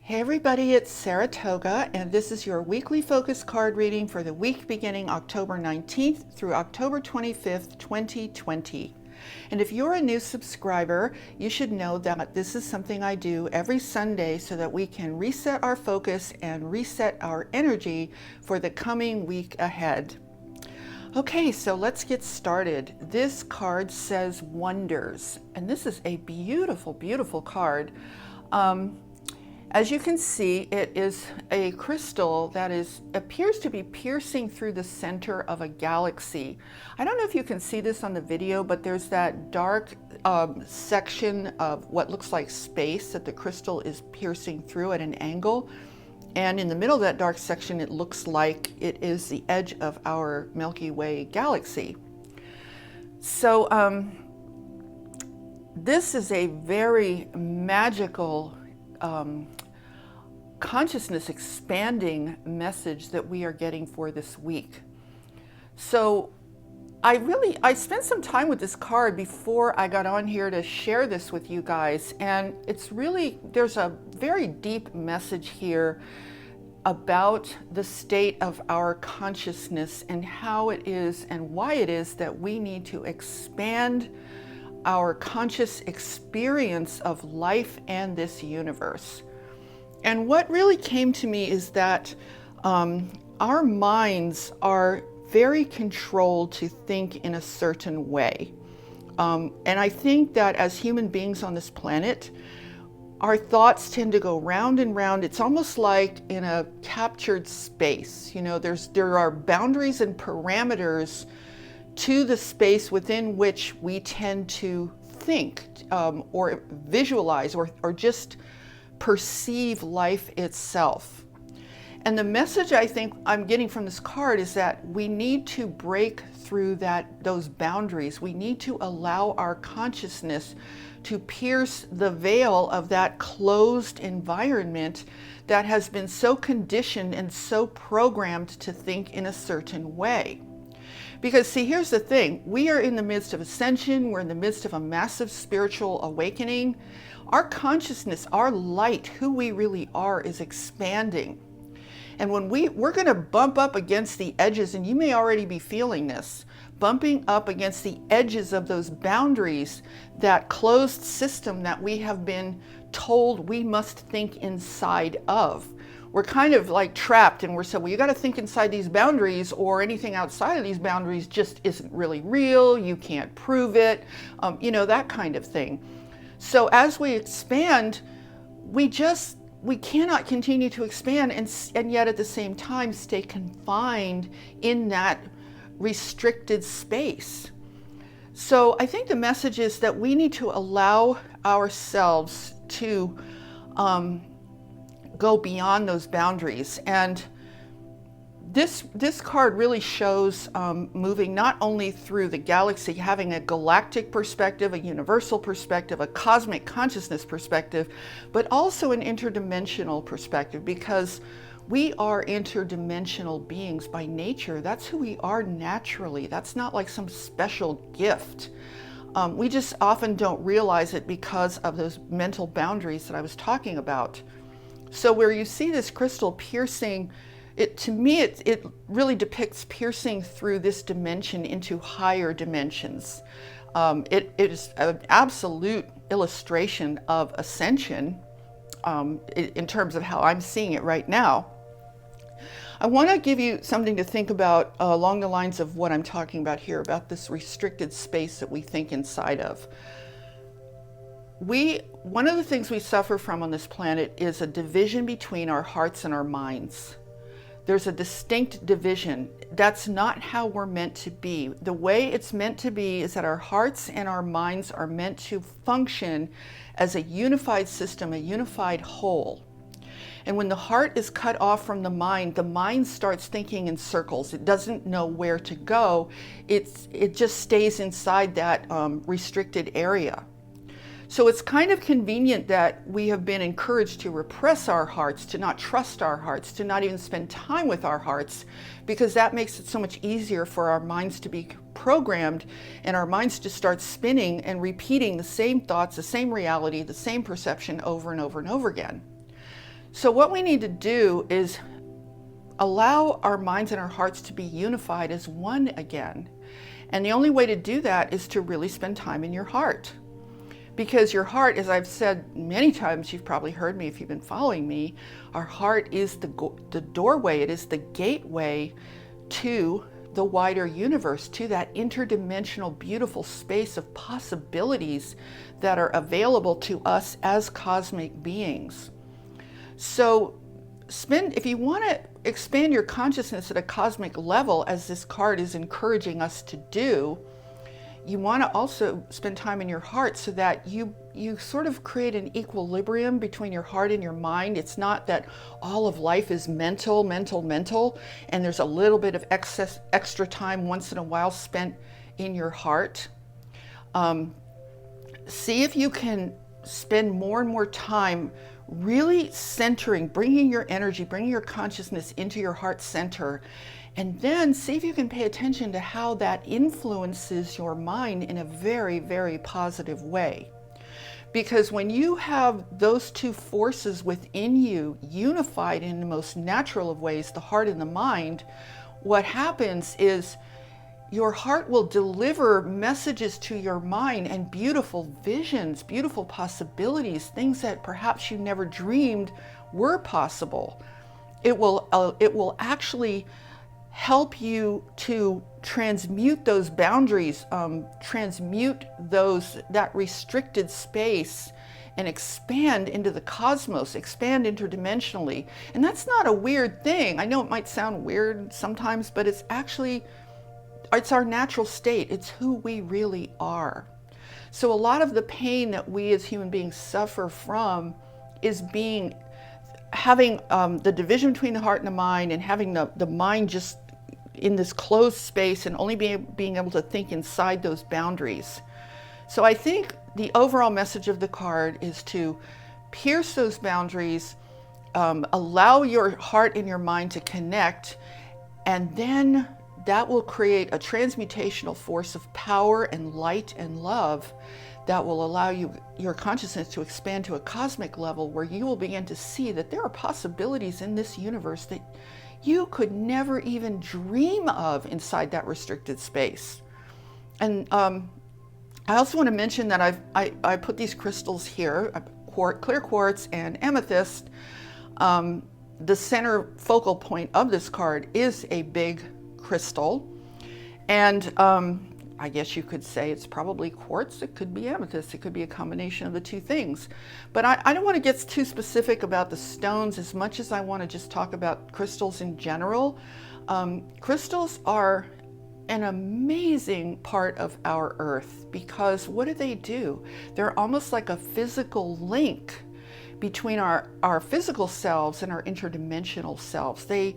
Hey everybody, it's Saratoga, and this is your weekly focus card reading for the week beginning October 19th through October 25th, 2020. And if you're a new subscriber, you should know that this is something I do every Sunday so that we can reset our focus and reset our energy for the coming week ahead. Okay, so let's get started. This card says Wonders, and this is a beautiful, beautiful card. As you can see, it is a crystal that appears to be piercing through the center of a galaxy. I don't know if you can see this on the video, but there's that dark section of what looks like space that the crystal is piercing through at an angle. And in the middle of that dark section, it looks like it is the edge of our Milky Way galaxy. So this is a very magical consciousness expanding message that we are getting for this week. So I spent some time with this card before I got on here to share this with you guys, and there's a very deep message here about the state of our consciousness and how it is and why it is that we need to expand our conscious experience of life and this universe. And what really came to me is that our minds are very controlled to think in a certain way. And I think that as human beings on this planet, our thoughts tend to go round and round. It's almost like in a captured space. You know, there are boundaries and parameters to the space within which we tend to think or visualize or just perceive life itself. And the message I think I'm getting from this card is that we need to break through those boundaries. We need to allow our consciousness to pierce the veil of that closed environment that has been so conditioned and so programmed to think in a certain way. Because see, here's the thing, we are in the midst of ascension, we're in the midst of a massive spiritual awakening. Our consciousness, our light, who we really are, is expanding. And when we're going to bump up against the edges, and you may already be feeling this, bumping up against the edges of those boundaries, that closed system that we have been told we must think inside of. We're kind of like trapped, and we're said, well, you got to think inside these boundaries, or anything outside of these boundaries just isn't really real. You can't prove it, that kind of thing. So as we expand, we cannot continue to expand and yet at the same time stay confined in that restricted space. So I think the message is that we need to allow ourselves to go beyond those boundaries. And this card really shows moving not only through the galaxy, having a galactic perspective, a universal perspective, a cosmic consciousness perspective, but also an interdimensional perspective, because we are interdimensional beings by nature. That's who we are naturally. That's not like some special gift. We just often don't realize it because of those mental boundaries that I was talking about. So where you see this crystal piercing, to me, it really depicts piercing through this dimension into higher dimensions. It is an absolute illustration of ascension in terms of how I'm seeing it right now. I want to give you something to think about along the lines of what I'm talking about here, about this restricted space that we think inside of. One of the things we suffer from on this planet is a division between our hearts and our minds. There's a distinct division. That's not how we're meant to be. The way it's meant to be is that our hearts and our minds are meant to function as a unified system, a unified whole. And when the heart is cut off from the mind starts thinking in circles. It doesn't know where to go. It just stays inside that restricted area. So it's kind of convenient that we have been encouraged to repress our hearts, to not trust our hearts, to not even spend time with our hearts, because that makes it so much easier for our minds to be programmed and our minds to start spinning and repeating the same thoughts, the same reality, the same perception over and over and over again. So what we need to do is allow our minds and our hearts to be unified as one again. And the only way to do that is to really spend time in your heart. Because your heart, as I've said many times, you've probably heard me if you've been following me, our heart is the doorway, it is the gateway to the wider universe, to that interdimensional, beautiful space of possibilities that are available to us as cosmic beings. So if you want to expand your consciousness at a cosmic level, as this card is encouraging us to do, you want to also spend time in your heart so that you sort of create an equilibrium between your heart and your mind. It's not that all of life is mental, and there's a little bit of extra time once in a while spent in your heart. See if you can spend more and more time really centering, bringing your energy, bringing your consciousness into your heart center. And then see if you can pay attention to how that influences your mind in a very, very positive way. Because when you have those two forces within you unified in the most natural of ways, the heart and the mind, what happens is your heart will deliver messages to your mind and beautiful visions, beautiful possibilities, things that perhaps you never dreamed were possible. It will actually help you to transmute those boundaries, transmute that restricted space, and expand into the cosmos, expand interdimensionally. And that's not a weird thing. I know it might sound weird sometimes, but it's our natural state. It's who we really are. So a lot of the pain that we as human beings suffer from is having the division between the heart and the mind, and having the mind just in this closed space and only being able to think inside those boundaries. So I think the overall message of the card is to pierce those boundaries, allow your heart and your mind to connect, and then that will create a transmutational force of power and light and love that will allow your consciousness to expand to a cosmic level where you will begin to see that there are possibilities in this universe that you could never even dream of inside that restricted space. And I also want to mention that I put these crystals here, clear quartz and amethyst. The center focal point of this card is a big crystal, and I guess you could say it's probably quartz, it could be amethyst, it could be a combination of the two things. But I don't want to get too specific about the stones as much as I want to just talk about crystals in general. Crystals are an amazing part of our earth, because what do? They're almost like a physical link between our physical selves and our interdimensional selves. They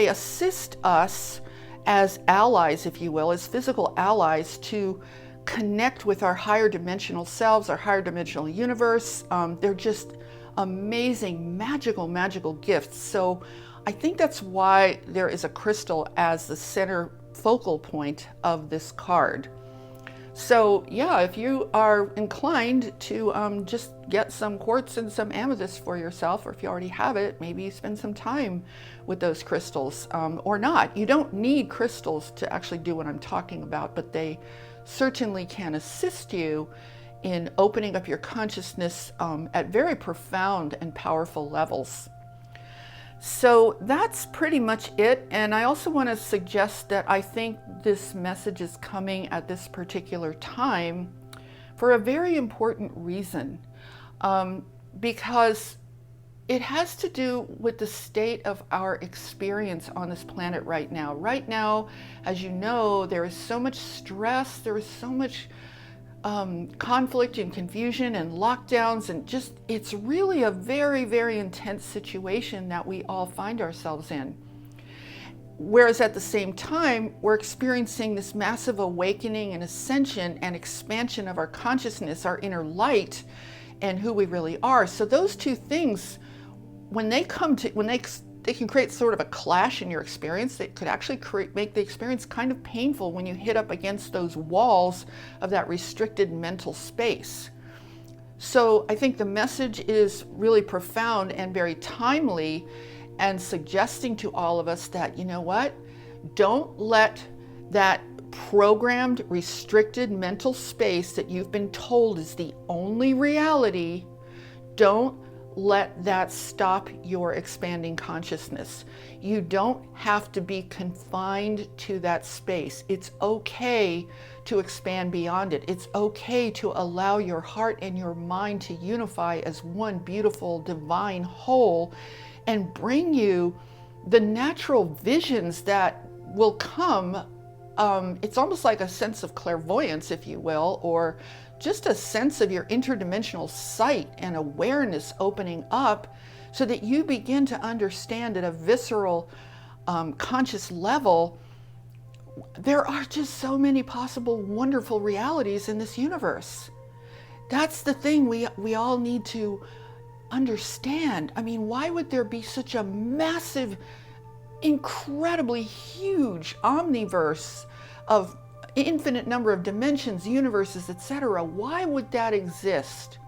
assist us as allies, if you will, as physical allies, to connect with our higher dimensional selves, our higher dimensional universe. They're just amazing, magical gifts. So I think that's why there is a crystal as the center focal point of this card. So yeah, if you are inclined to just get some quartz and some amethyst for yourself, or if you already have it, maybe spend some time with those crystals, or not. You don't need crystals to actually do what I'm talking about, but they certainly can assist you in opening up your consciousness at very profound and powerful levels. So that's pretty much it. And I also want to suggest that I think this message is coming at this particular time for a very important reason, because it has to do with the state of our experience on this planet right now. Right now, as you know, there is so much stress, there is so much conflict and confusion and lockdowns, and just, it's really a very, very intense situation that we all find ourselves in. Whereas at the same time, we're experiencing this massive awakening and ascension and expansion of our consciousness, our inner light, and who we really are. So those two things, when they can create sort of a clash in your experience that could actually make the experience kind of painful when you hit up against those walls of that restricted mental space. So I think the message is really profound and very timely, and suggesting to all of us that, you know what, don't let that programmed, restricted mental space that you've been told is the only reality, don't let that stop your expanding consciousness. You don't have to be confined to that space. It's okay to expand beyond it. It's okay to allow your heart and your mind to unify as one beautiful divine whole and bring you the natural visions that will come. It's almost like a sense of clairvoyance, if you will, or just a sense of your interdimensional sight and awareness opening up, so that you begin to understand at a visceral, conscious level, there are just so many possible wonderful realities in this universe. That's the thing we all need to understand. I mean, why would there be such a massive, incredibly huge omniverse of infinite number of dimensions, universes, etc.? Why would that exist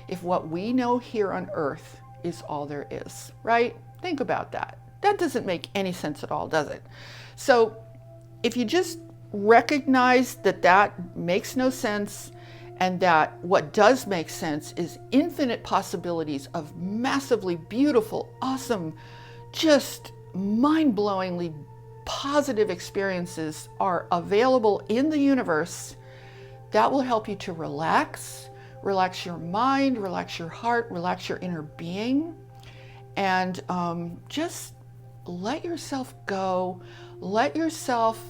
if what we know here on Earth is all there is, right? Think about that. That doesn't make any sense at all, does it? So if you just recognize that that makes no sense, and that what does make sense is infinite possibilities of massively beautiful, awesome, just mind-blowingly positive experiences are available in the universe, that will help you to relax your mind, relax your heart, relax your inner being, and just let yourself go. Let yourself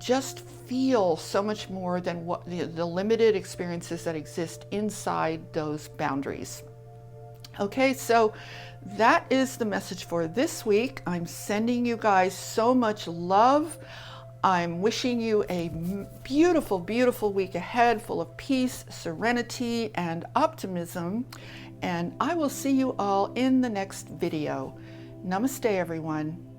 just feel so much more than what the limited experiences that exist inside those boundaries. Okay, so that is the message for this week. I'm sending you guys so much love. I'm wishing you a beautiful, beautiful week ahead, full of peace, serenity, and optimism. And I will see you all in the next video. Namaste, everyone.